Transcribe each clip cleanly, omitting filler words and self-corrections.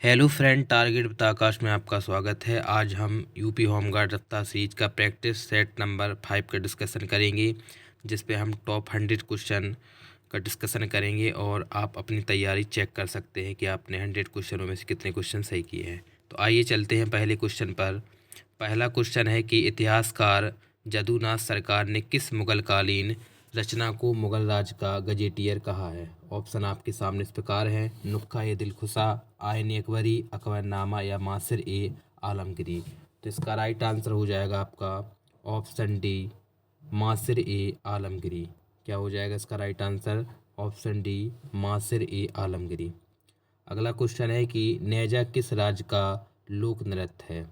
Hello friend, target with आकाश में आपका स्वागत है। आज हम यूपी होमगार्ड सप्ताह सीरीज का प्रैक्टिस सेट नंबर 5 का डिस्कशन करेंगे, जिस पे हम टॉप 100 क्वेश्चन का डिस्कशन करेंगे और आप अपनी तैयारी चेक कर सकते हैं कि आपने 100 क्वेश्चनों में से कितने क्वेश्चन सही किए हैं। तो आइए चलते हैं पहले क्वेश्चन पर। पहला क्वेश्चन है कि इतिहासकार जदुनाथ सरकार ने किस मुगलकालीन रचना को मुगल राज का गजेटियर कहा है। ऑप्शन आपके सामने इस प्रकार हैं: नुक्खा ए दिलखुशा, आयन अकबरी, अकबरनामा या मासिर ए आलमगीरी। तो इसका राइट आंसर हो जाएगा आपका ऑप्शन डी, मासिर ए आलमगीरी। क्या हो जाएगा इसका right answer? Option D, Maasir i Alamgiri. अगला क्वेश्चन है कि नेजा किस राज्य का लोक नृत्य है।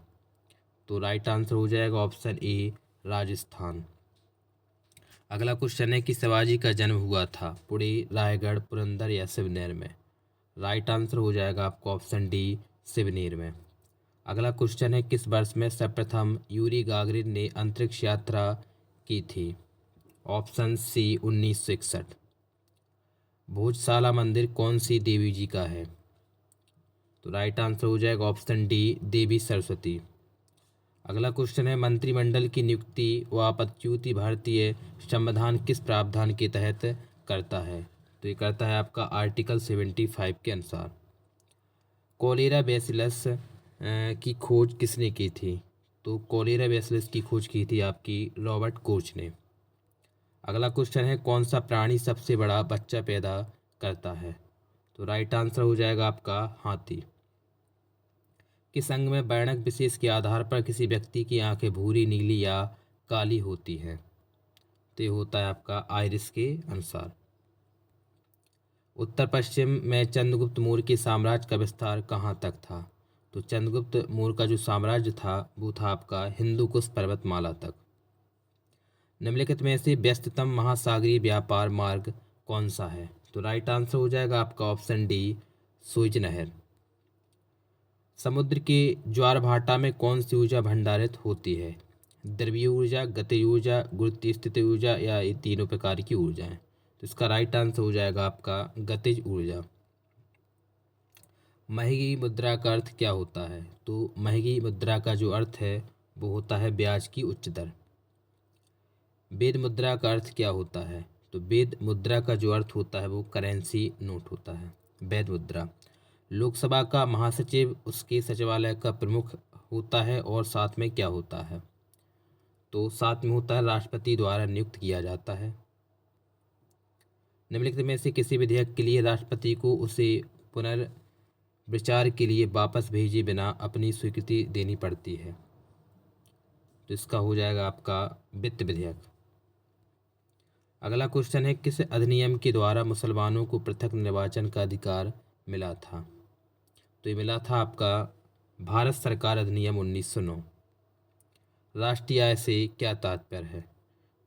तो राइट आंसर हो जाएगा ऑप्शन ए, राजस्थान। अगला क्वेश्चन है कि शिवाजी का जन्म हुआ था पुणे, रायगढ़, पुरंदर या सिवनेर में। राइट आंसर हो जाएगा आपको ऑप्शन डी, सिवनेर में। अगला क्वेश्चन है किस वर्ष में सर्वप्रथम यूरी गागरिन ने अंतरिक्ष यात्रा की थी। Option C, 1961। भोजशाला मंदिर कौन सी देवी जी का है। तो राइट आंसर हो जाएगा ऑप्शन डी, देवी सरस्वती। अगला क्वेश्चन है मंत्रिमंडल की नियुक्ति व पदच्युति भारतीय संविधान किस प्रावधान के तहत करता है। तो ये करता है आपका आर्टिकल 75 के अनुसार। कोलेरा बैसिलस की खोज किसने की थी। तो कोलेरा बैसिलस की खोज की थी आपकी रॉबर्ट कोच ने। अगला क्वेश्चन है कौन सा प्राणी सबसे बड़ा बच्चा पैदा करता है। तो राइट आंसर हो जाएगा आपका हाथी। किस अंग में वर्णक विशेष के आधार पर किसी व्यक्ति की आंखें भूरी, नीली या काली होती हैं। तो ये होता है आपका आइरिस के अनुसार। उत्तर पश्चिम में चंद्रगुप्त मौर्य के साम्राज्य का विस्तार कहाँ तक था। तो चंद्रगुप्त मौर्य का जो साम्राज्य था वो था आपका हिंदू कुश पर्वतमाला तक। निम्नलिखित में से व्यस्ततम महासागरीय व्यापार मार्ग कौन सा है। तो राइट आंसर हो जाएगा आपका ऑप्शन डी, सुएज नहर। समुद्र के ज्वार भाटा में कौन सी ऊर्जा भंडारित होती है। द्रवीय ऊर्जा, गतिज ऊर्जा, गुरुत्व स्थिति ऊर्जा या ये तीनों प्रकार की ऊर्जाएं। तो इसका राइट आंसर हो जाएगा आपका गतिज ऊर्जा। महंगी मुद्रा का अर्थ क्या होता है। तो महंगी मुद्रा का जो अर्थ है वो होता है ब्याज की उच्च दर। वेद मुद्रा का अर्थ क्या होता है। तो वेद मुद्रा का जो अर्थ होता है वो करेंसी नोट होता है, वैध मुद्रा। लोकसभा का महासचिव उसके सचिवालय का प्रमुख होता है और साथ में क्या होता है। तो साथ में होता है राष्ट्रपति द्वारा नियुक्त किया जाता है। निम्नलिखित में से किसी विधेयक के लिए राष्ट्रपति को उसे पुनर्विचार के लिए वापस भेजे बिना अपनी स्वीकृति देनी पड़ती है। तो इसका हो जाएगा आपका वित्त विधेयक। अगला क्वेश्चन है किस अधिनियम के द्वारा मुसलमानों को पृथक निर्वाचन का अधिकार मिला था। तो ये मिला था आपका भारत सरकार अधिनियम 1909। राष्ट्रीय आय से क्या तात्पर्य है।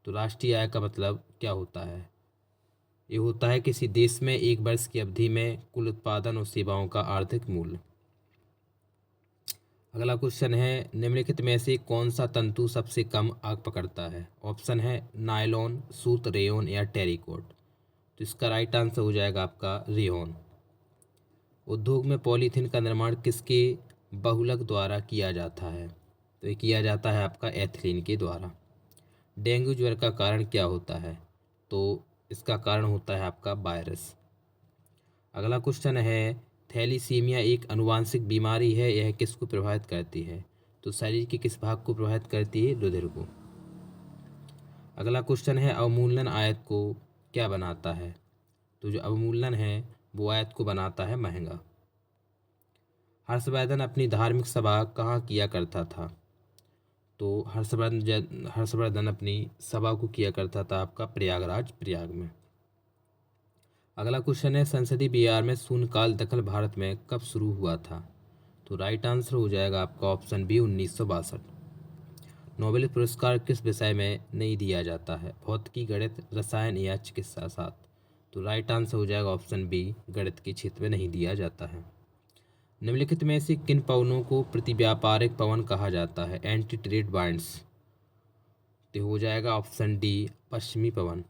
तो राष्ट्रीय आय का मतलब क्या होता है। ये होता है किसी देश में एक वर्ष की अवधि में कुल उत्पादन और सेवाओं का आर्थिक मूल्य। अगला क्वेश्चन है निम्नलिखित में से कौन सा तंतु सबसे कम आग पकड़ता है। ऑप्शन है नायलॉन, सूत, रेयन या टेरिकोट। तो इसका राइट आंसर हो जाएगा आपका रेयन। उद्योग में पॉलीथीन का निर्माण किसके बहुलक द्वारा किया जाता है। तो ये किया जाता है आपका एथिलीन के द्वारा। डेंगू ज्वर का कारण क्या होता है। तो इसका कारण होता है आपका वायरस। अगला क्वेश्चन है थैलीसीमिया एक अनुवांशिक बीमारी है, यह किसको प्रभावित करती है। तो शरीर के किस भाग को प्रभावित करती है। रुधिर को। अगला क्वेश्चन है अवमूल्यन आयत को क्या बनाता है। तो जो अवमूल्यन है वो आयत को बनाता है महंगा। हर्षवर्धन अपनी धार्मिक सभा कहाँ किया करता था। तो हर्षवर्धन अपनी सभा को किया करता था आपका प्रयागराज, प्रयाग में। अगला क्वेश्चन है संसदीय बिहार में शून्यकाल दखल भारत में कब शुरू हुआ था। तो राइट आंसर हो जाएगा आपका ऑप्शन बी, 1962। नोबेल पुरस्कार किस विषय में नहीं दिया जाता है। भौतिकी, गणित, रसायन या चिकित्सा शास्त्र। तो राइट आंसर हो जाएगा ऑप्शन बी, गणित के क्षेत्र में नहीं दिया जाता है। निम्नलिखित में से किन पवनों को प्रतिव्यापारिक पवन कहा जाता है। Anti trade winds. तो हो जाएगा ऑप्शन डी, पश्चिमी पवन।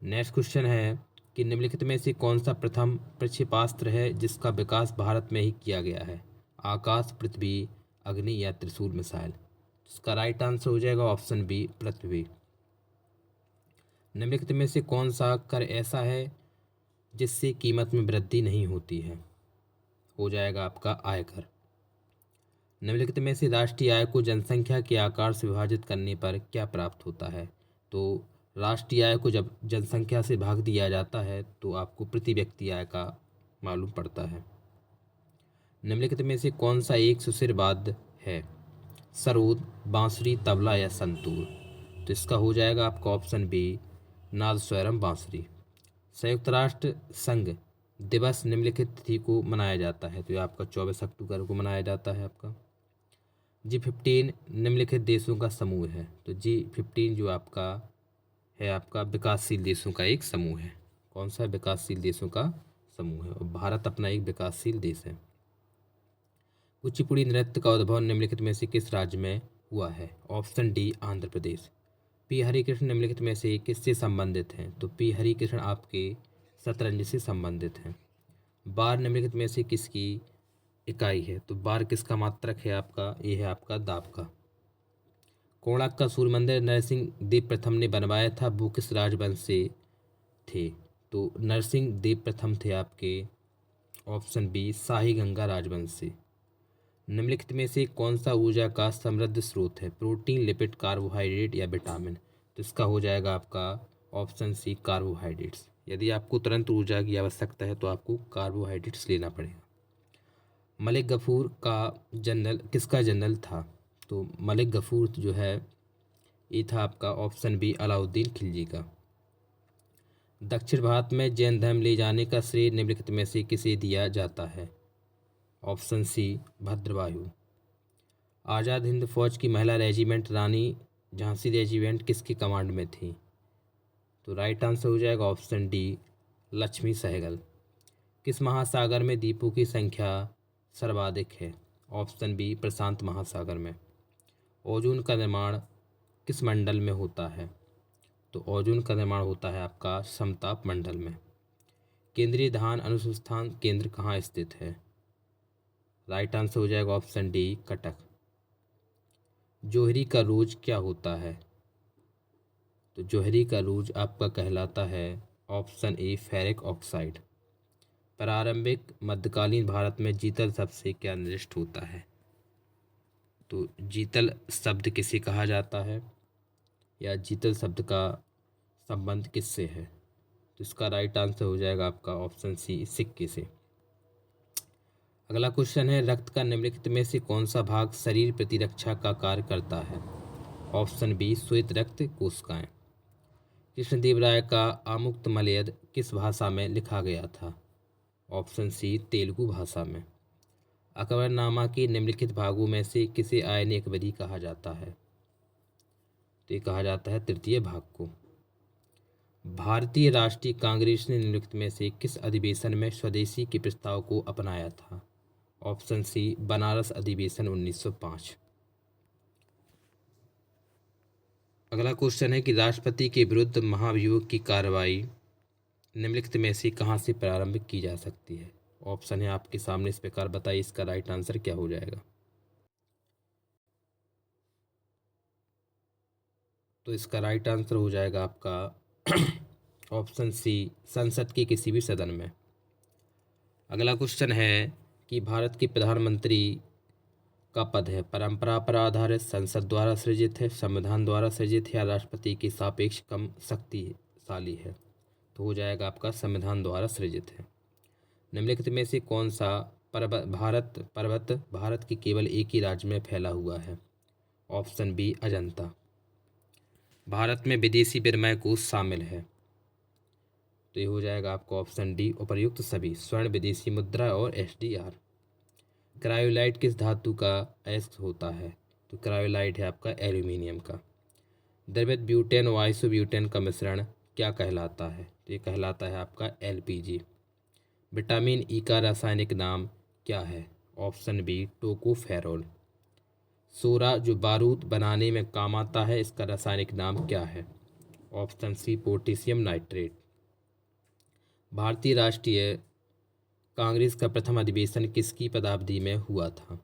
नेक्स्ट क्वेश्चन है कि निम्नलिखित में से कौन सा प्रथम प्रक्षेपास्त्र है जिसका विकास भारत में ही किया गया है? आकाश, पृथ्वी, अग्नि या त्रिशूल मिसाइल? इसका राइट आंसर हो जाएगा ऑप्शन बी, पृथ्वी। निम्नलिखित में से कौन सा कर ऐसा है जिससे कीमत में वृद्धि नहीं होती है? हो जाएगा आपका आयकर। निम्नलिखित में से राष्ट्रीय आय को जनसंख्या के आकार से विभाजित करने पर क्या प्राप्त होता है? तो राष्ट्रीय आय को जब जनसंख्या से भाग दिया जाता है तो आपको प्रति व्यक्ति आय का मालूम पड़ता है। निम्नलिखित में से कौन सा एक सुशिर वाद्य है? सरोद, बांसुरी, तबला या संतूर? तो इसका हो जाएगा आपका ऑप्शन बी, नादस्वरम, बांसुरी। संयुक्त राष्ट्र संघ दिवस निम्नलिखित तिथि को मनाया जाता है? तो ये आपका 24 अक्टूबर को मनाया जाता है आपका। G15 निम्नलिखित देशों का समूह है? तो G15 जो आपका है आपका विकासशील देशों का एक समूह है। कौन सा? विकासशील देशों का समूह है, और भारत अपना एक विकासशील देश है। कुचिपुड़ी नृत्य का उद्भव निम्नलिखित में से किस राज्य में हुआ है? Option D, Andhra Pradesh. P Harikrishna निम्नलिखित में से किससे संबंधित हैं? तो पी हरिकृष्ण आपके शतरंज से संबंधित हैं। बार निम्नलिखित में से किसकी इकाई है? तो बार किसका मात्रक है आपका? ये है आपका दाब का। कोणार्क का सूर्य मंदिर नरसिंह देव प्रथम ने बनवाया था, वो किस राजवंश से थे? तो नरसिंह देव प्रथम थे आपके ऑप्शन बी, शाही गंगा राजवंश से। निम्नलिखित में से कौन सा ऊर्जा का समृद्ध स्रोत है? प्रोटीन, लिपिड, कार्बोहाइड्रेट या विटामिन? तो इसका हो जाएगा आपका ऑप्शन सी, कार्बोहाइड्रेट्स। यदि आपको तुरंत ऊर्जा की आवश्यकता है तो आपको कार्बोहाइड्रेट्स लेना पड़ेगा। मलिक गफूर का जनरल किसका जनरल था? तो मलिक गफूर जो है ये था आपका ऑप्शन बी, अलाउद्दीन खिलजी का। दक्षिण भारत में जैन धर्म ले जाने का श्रेय निम्नलिखित में से किसे दिया जाता है? ऑप्शन सी, भद्रवायु। आज़ाद हिंद फौज की महिला रेजिमेंट रानी झांसी रेजिमेंट किसके कमांड में थी? तो राइट आंसर हो जाएगा ऑप्शन डी, लक्ष्मी सहगल। किस महासागर में द्वीपों की संख्या सर्वाधिक है? ऑप्शन बी, प्रशांत महासागर में। ओजोन का निर्माण किस मंडल में होता है? तो ओजोन का निर्माण होता है आपका समताप मंडल में। केंद्रीय धान अनुसंधान केंद्र कहाँ स्थित है? राइट आंसर हो जाएगा ऑप्शन डी, कटक। जौहरी का रोज क्या होता है? तो जौहरी का रोज आपका कहलाता है ऑप्शन ए, फेरिक ऑक्साइड। प्रारंभिक मध्यकालीन भारत में जीतल शब्द से क्या निर्दिष्ट होता है? तो जीतल शब्द किसे कहा जाता है, या जीतल शब्द का संबंध किससे है? तो इसका राइट आंसर हो जाएगा आपका ऑप्शन सी, सिक्के से। अगला क्वेश्चन है, रक्त का निम्नलिखित में से कौन सा भाग शरीर प्रतिरक्षा का कार्य करता है? ऑप्शन बी, श्वेत रक्त कोशिकाएं। कृष्णदेवराय का आमुक्तमाल्यद किस भाषा में लिखा गया था? ऑप्शन सी, तेलुगु भाषा में। अकबरनामा के निम्नलिखित भागों में से किसे आयन अकबरी कहा जाता है? तो ये कहा जाता है तृतीय भाग को। भारतीय राष्ट्रीय कांग्रेस ने निम्नलिखित में से किस अधिवेशन में स्वदेशी के प्रस्ताव को अपनाया था? ऑप्शन सी, बनारस अधिवेशन 1905। अगला क्वेश्चन है कि राष्ट्रपति के विरुद्ध महाभियोग की कार्रवाई निम्नलिखित में से कहाँ से प्रारंभ की जा सकती है? ऑप्शन है आपके सामने, इस प्रकार बताइए इसका राइट आंसर क्या हो जाएगा। तो इसका राइट आंसर हो जाएगा आपका ऑप्शन सी, संसद के किसी भी सदन में। अगला क्वेश्चन है कि भारत के प्रधानमंत्री का पद है परंपरा पर आधारित, संसद द्वारा सृजित है, संविधान द्वारा सृजित है, या राष्ट्रपति की सापेक्ष कम शक्तिशाली है? तो हो जाएगा आपका संविधान द्वारा सृजित है। निम्नलिखित में से कौन सा पर्वत भारत के केवल एक ही राज्य में फैला हुआ है? Option B, Ajanta. भारत में विदेशी विनिमय कोष शामिल है? तो ये हो जाएगा आपका ऑप्शन डी, उपर्युक्त सभी, स्वर्ण, विदेशी मुद्रा और SDR। क्रायोलाइट किस धातु का अयस्क होता है? तो क्रायोलाइट है आपका एल्यूमिनियम का। द्रवित ब्यूटेन और आइसोब्यूटेन का मिश्रण क्या कहलाता है? तो ये कहलाता है आपका LPG। विटामिन ई का रासायनिक नाम क्या है? Option B, tocopherol. सोरा जो बारूद बनाने में काम आता है, इसका रासायनिक नाम क्या है? Option C, potassium nitrate. Bharatiya Rashtriya Congress का प्रथम अधिवेशन किसकी पदावधि में हुआ था?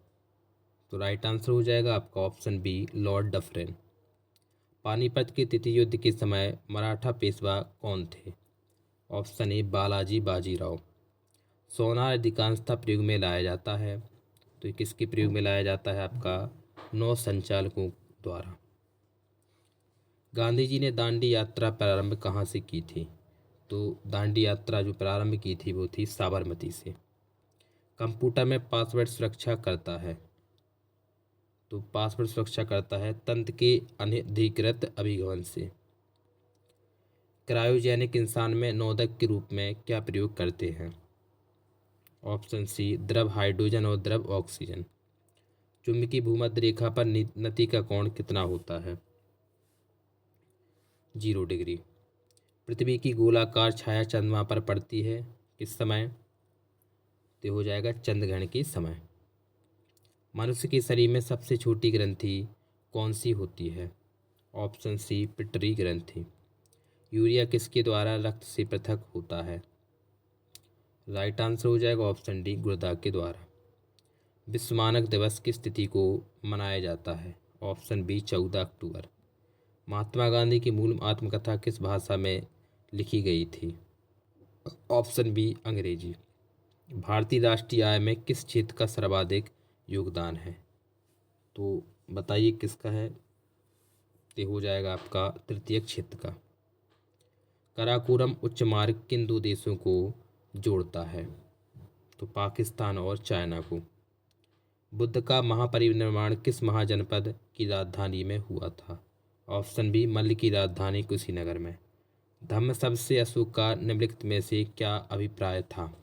तो राइट आंसर हो जाएगा आपका option B, Lord Dufferin. Panipat के तृतीय युद्ध के समय मराठा पेशवा कौन थे? Option A, Balaji Bajirao. Sonar अधिकांशतः प्रयोग में लाया जाता है, तो ये किसके प्रयोग में लाया जाता है? आपका नौ संचालकों द्वारा। गांधी जी ने दांडी यात्रा प्रारंभ कहाँ से की थी? तो दांडी यात्रा जो प्रारंभ की थी वो थी साबरमती से। कंप्यूटर में पासवर्ड सुरक्षा करता है, तो पासवर्ड सुरक्षा करता है तंत्र के अनधिकृत अभिगमन से। क्रायोजेनिक इंसान में नोदक के रूप में क्या प्रयोग करते हैं? ऑप्शन सी, द्रव हाइड्रोजन और द्रव ऑक्सीजन। चुंबकीय भूमध्य रेखा पर नति का कोण कितना होता है? 0 डिग्री। पृथ्वी की गोलाकार छाया चंद्रमा पर पड़ती है किस समय? तो हो जाएगा चंद्रग्रहण के समय। मनुष्य के शरीर में सबसे छोटी ग्रंथि कौन सी होती है? ऑप्शन सी, पिट्यूटरी ग्रंथि। यूरिया किसके द्वारा रक्त से पृथक होता है? राइट आंसर हो जाएगा ऑप्शन डी, गुर्दा के द्वारा। विश्व मानक दिवस किस तिथि को मनाया जाता है? ऑप्शन बी, 14 अक्टूबर। महात्मा गांधी की मूल आत्मकथा किस भाषा में लिखी गई थी? ऑप्शन बी, अंग्रेजी। भारतीय राष्ट्रीय आय में किस क्षेत्र का सर्वाधिक योगदान है? तो बताइए किसका है? ये हो जाएगा आपका तृतीय क्षेत्र का। कराकोरम उच्च मार्ग किन दो देशों को जोड़ता है? तो पाकिस्तान और चाइना को। बुद्ध का महापरिनिर्वाण किस महाजनपद की राजधानी में हुआ था? ऑप्शन बी, मल्ल की राजधानी कुशीनगर में। धम्म शब्द से अशोक का निम्नलिखित में से क्या अभिप्राय था?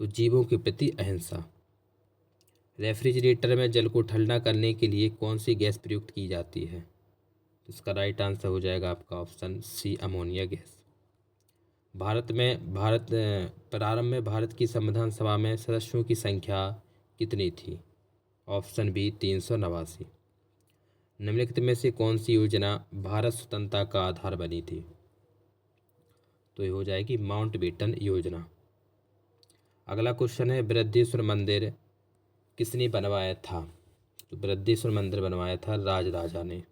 तो जीवों के प्रति अहिंसा। रेफ्रिजरेटर में जल को ठंडा करने के लिए कौन सी गैस प्रयुक्त की जाती है? तो इसका राइट आंसर हो जाएगा आपका ऑप्शन सी, अमोनिया गैस। प्रारंभ में भारत की संविधान सभा में सदस्यों की संख्या कितनी थी? Option B, 389। निम्नलिखित में से कौन सी योजना भारत स्वतंत्रता का आधार बनी थी? तो ये हो जाएगी माउंटबेटन योजना। अगला क्वेश्चन है, बृहदेश्वर मंदिर किसने बनवाया था? तो बृहदेश्वर मंदिर बनवाया था राजराजा ने।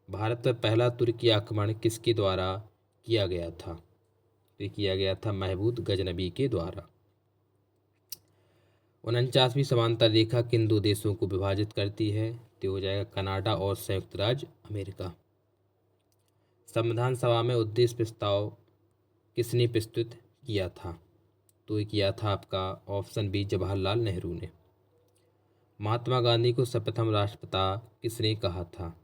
भारत पर पहला तुर्की आक्रमण किसके द्वारा किया गया था? तो किया गया था महमूद गजनबी के द्वारा। 49वीं समांतर रेखा किन दो देशों को विभाजित करती है? तो हो जाएगा कनाडा और संयुक्त राज्य अमेरिका। संविधान सभा में उद्देश्य प्रस्ताव किसने प्रस्तुत किया था? तो ये किया था आपका ऑप्शन बी, जवाहरलाल नेहरू ने। महात्मा गांधी को सर्वप्रथम राष्ट्रपिता किसने कहा था?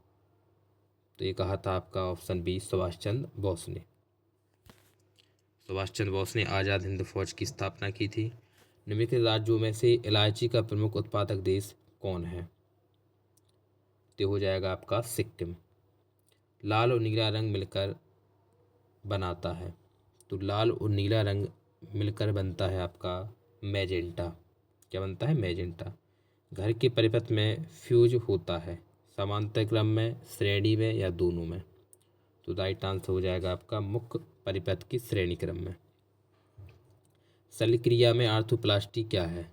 तो ये कहा था आपका ऑप्शन बी, सुभाष चंद्र बोस ने। सुभाष चंद्र बोस ने आज़ाद हिंद फौज की स्थापना की थी। निम्नलिखित राज्यों में से इलायची का प्रमुख उत्पादक देश कौन है? तो हो जाएगा आपका सिक्किम। लाल और नीला रंग मिलकर बनाता है, तो लाल और नीला रंग मिलकर बनता है आपका मैजेंटा। क्या बनता है? मैजेंटा। घर के परिपथ में फ्यूज होता है समांतर क्रम में, श्रेणी में या दोनों में? तो राइट आंसर हो जाएगा आपका मुख्य परिपथ की श्रेणी क्रम में। शल्यक्रिया में आर्थोप्लास्टी क्या है?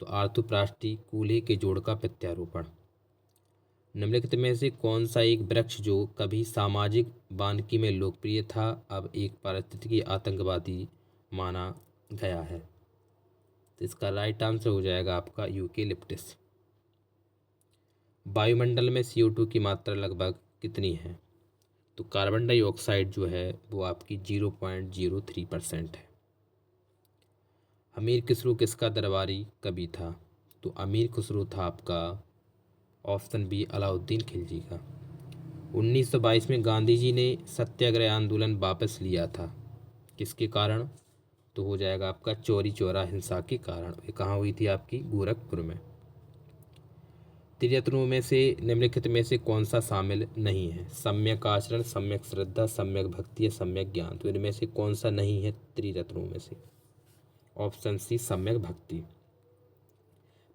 तो आर्थोप्लास्टी कूल्हे के जोड़ का प्रत्यारोपण। निम्नलिखित में से कौन सा एक वृक्ष जो कभी सामाजिक वानिकी में लोकप्रिय था अब एक पारिस्थितिकी आतंकवादी माना गया है? तो इसका राइट आंसर हो जाएगा आपका यूकेलिप्टस। वायुमंडल में CO2 की मात्रा लगभग कितनी है? तो कार्बन डाइऑक्साइड जो है वो आपकी 0.03% है। अमीर खुसरो किसका दरबारी कवि था? तो अमीर खुसरो था आपका ऑप्शन बी, अलाउद्दीन खिलजी का। 1922 में गांधी जी ने सत्याग्रह आंदोलन वापस लिया था किसके कारण? तो हो जाएगा आपका चौरी चौरा हिंसा के कारण। ये कहाँ हुई थी? आपकी गोरखपुर में। त्रिरत्नों में से निम्नलिखित में से कौन सा शामिल नहीं है? सम्यक आचरण, सम्यक श्रद्धा, सम्यक भक्ति या सम्यक ज्ञान? तो इनमें से कौन सा नहीं है त्रिरत्नों में से? ऑप्शन सी, सम्यक भक्ति।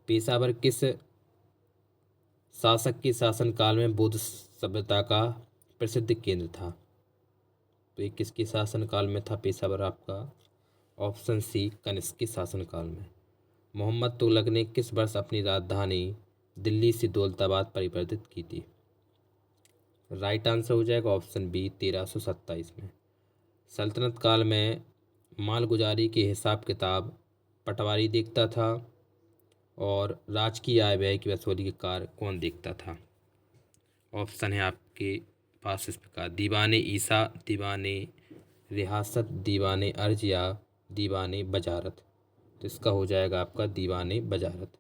पेशावर किस शासक के शासनकाल में बौद्ध सभ्यता का प्रसिद्ध केंद्र था? तो ये किसके शासनकाल में था पेशावर आपका? ऑप्शन सी कनिष्क के शासनकाल में। मोहम्मद तुगलक ने किस वर्ष अपनी राजधानी दिल्ली से दौलताबाद परिवर्तित की थी? राइट आंसर हो जाएगा ऑप्शन बी 1327 में। सल्तनत काल में मालगुजारी के हिसाब किताब पटवारी देखता था और राजकीय आय व्यय की वसूली के कार्य कौन देखता था? ऑप्शन है आपके पास इस प्रकार: दीवाने ईसा, दीवाने रियासत, दीवाने अर्ज या दीवाने बजारत। तो इसका हो जाएगा आपका दीवाने बजारत।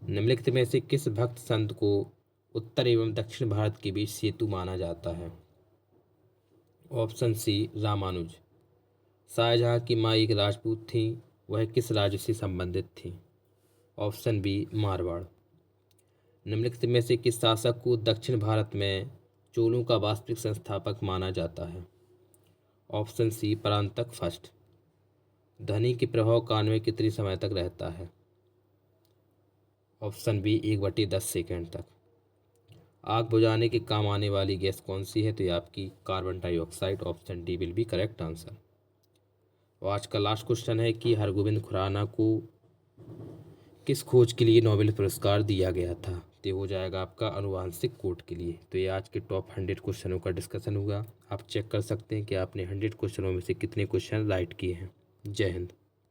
निम्नलिखित में से किस भक्त संत को उत्तर एवं दक्षिण भारत के बीच सेतु माना जाता है? ऑप्शन सी रामानुज। शाहजहां की माँ एक राजपूत थी, वह किस राज्य से संबंधित थी? Option B Marwar. निम्नलिखित में से किस शासक को दक्षिण भारत में चोलों का वास्तविक संस्थापक माना जाता है? Option C Parantaka first. ध्वनि के प्रभाव कान में कितनी समय तक रहता है? ऑप्शन बी 1/10 सेकेंड तक। आग बुझाने के काम आने वाली गैस कौन सी है? तो ये आपकी carbon dioxide. Option D will be correct answer. और आज का लास्ट क्वेश्चन है कि हरगोविंद खुराना को किस खोज के लिए नोबेल पुरस्कार दिया गया था? तो ये हो जाएगा आपका आनुवांशिक कोड के लिए। तो ये आज के टॉप 100 क्वेश्चनों का डिस्कशन होगा। आप चेक कर सकते हैं कि आपने 100 क्वेश्चनों में से कितने क्वेश्चन राइट किए हैं। जय हिंद।